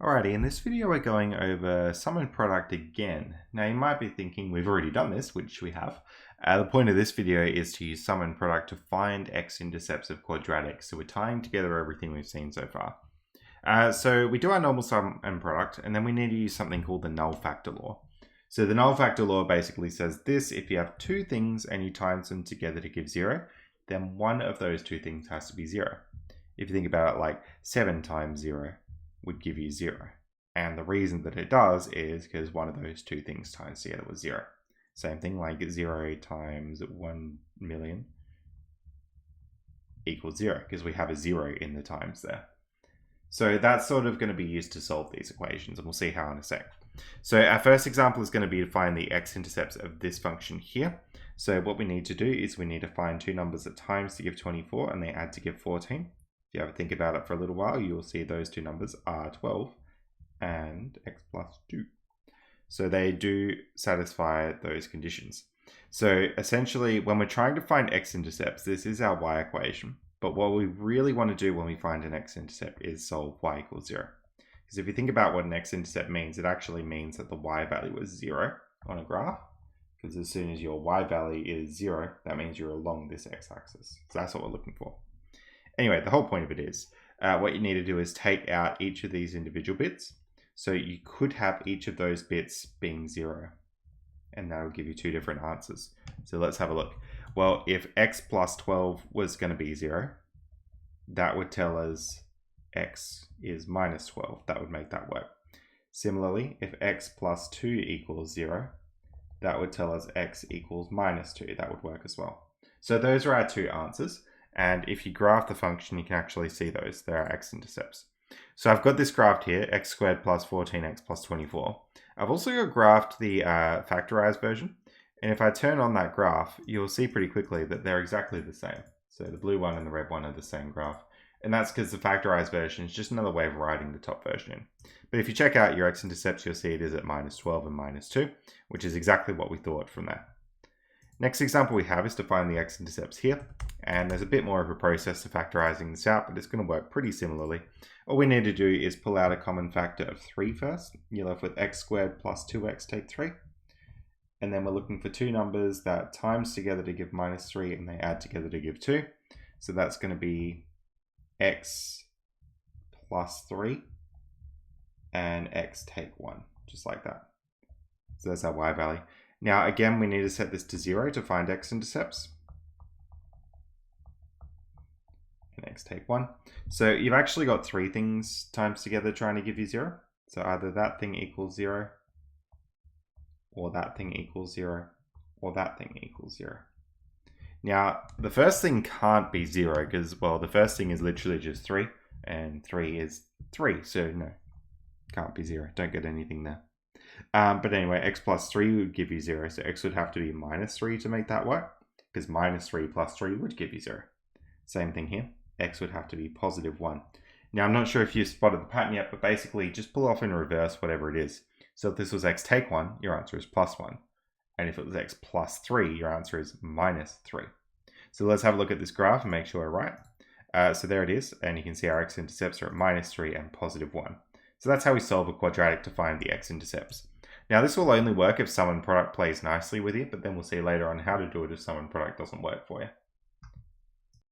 Alrighty, in this video we're going over sum and product again. Now you might be thinking we've already done this, which we have. The point of this video is to use sum and product to find x-intercepts of quadratics. So we're tying together everything we've seen so far. So we do our normal sum and product, and then we need to use something called the null factor law. So the null factor law basically says this: if you have two things and you times them together to give 0, then one of those two things has to be 0. If you think about it, like 7 times 0 would give you 0. And the reason that it does is because one of those two things times together was 0. Same thing, like 0 times 1 million equals 0, because we have a 0 in the times there. So that's sort of going to be used to solve these equations, and we'll see how in a sec. So our first example is going to be to find the x-intercepts of this function here. So what we need to do is we need to find two numbers that times to give 24 and they add to give 14. If you ever think about it for a little while, you will see those two numbers are 12 and x plus 2. So they do satisfy those conditions. So essentially, when we're trying to find x-intercepts, this is our y equation. But what we really want to do when we find an x-intercept is solve y equals 0. Because if you think about what an x-intercept means, it actually means that the y value is 0 on a graph. Because as soon as your y value is 0, that means you're along this x-axis. So that's what we're looking for. Anyway, the whole point of it is, what you need to do is take out each of these individual bits. So you could have each of those bits being 0. And that will give you two different answers. So let's have a look. Well, if x plus 12 was going to be 0, that would tell us x is minus 12. That would make that work. Similarly, if x plus 2 equals 0, that would tell us x equals minus 2. That would work as well. So those are our two answers. And if you graph the function, you can actually see those. There are x-intercepts. So I've got this graphed here, x squared plus 14x plus 24. I've also got graphed the factorized version. And if I turn on that graph, you'll see pretty quickly that they're exactly the same. So the blue one and the red one are the same graph. And that's because the factorized version is just another way of writing the top version in. But if you check out your x-intercepts, you'll see it is at minus 12 and minus 2, which is exactly what we thought from there. Next example we have is to find the x-intercepts here. And there's a bit more of a process to factorizing this out, but it's going to work pretty similarly. All we need to do is pull out a common factor of 3 first. You're left with x squared plus 2x take 3. And then we're looking for two numbers that times together to give minus 3 and they add together to give 2. So that's going to be x plus 3 and x take 1, just like that. So that's our y value. Now again, we need to set this to 0 to find x-intercepts. And x take 1. So you've actually got three things times together trying to give you 0. So either that thing equals 0, or that thing equals 0, or that thing equals 0. Now, the first thing can't be 0 because, well, the first thing is literally just 3, and 3 is 3, so no, can't be 0. Don't get anything there. But anyway, x plus 3 would give you 0, so x would have to be minus 3 to make that work, because minus 3 plus 3 would give you 0. Same thing here, x would have to be positive 1. Now, I'm not sure if you've spotted the pattern yet, but basically just pull off in reverse whatever it is. So if this was x take 1, your answer is plus 1. And if it was x plus 3, your answer is minus 3. So let's have a look at this graph and make sure we're right. So there it is, and you can see our x-intercepts are at minus 3 and positive 1. So that's how we solve a quadratic to find the x-intercepts. Now this will only work if sum and product plays nicely with you, but then we'll see later on how to do it if sum and product doesn't work for you.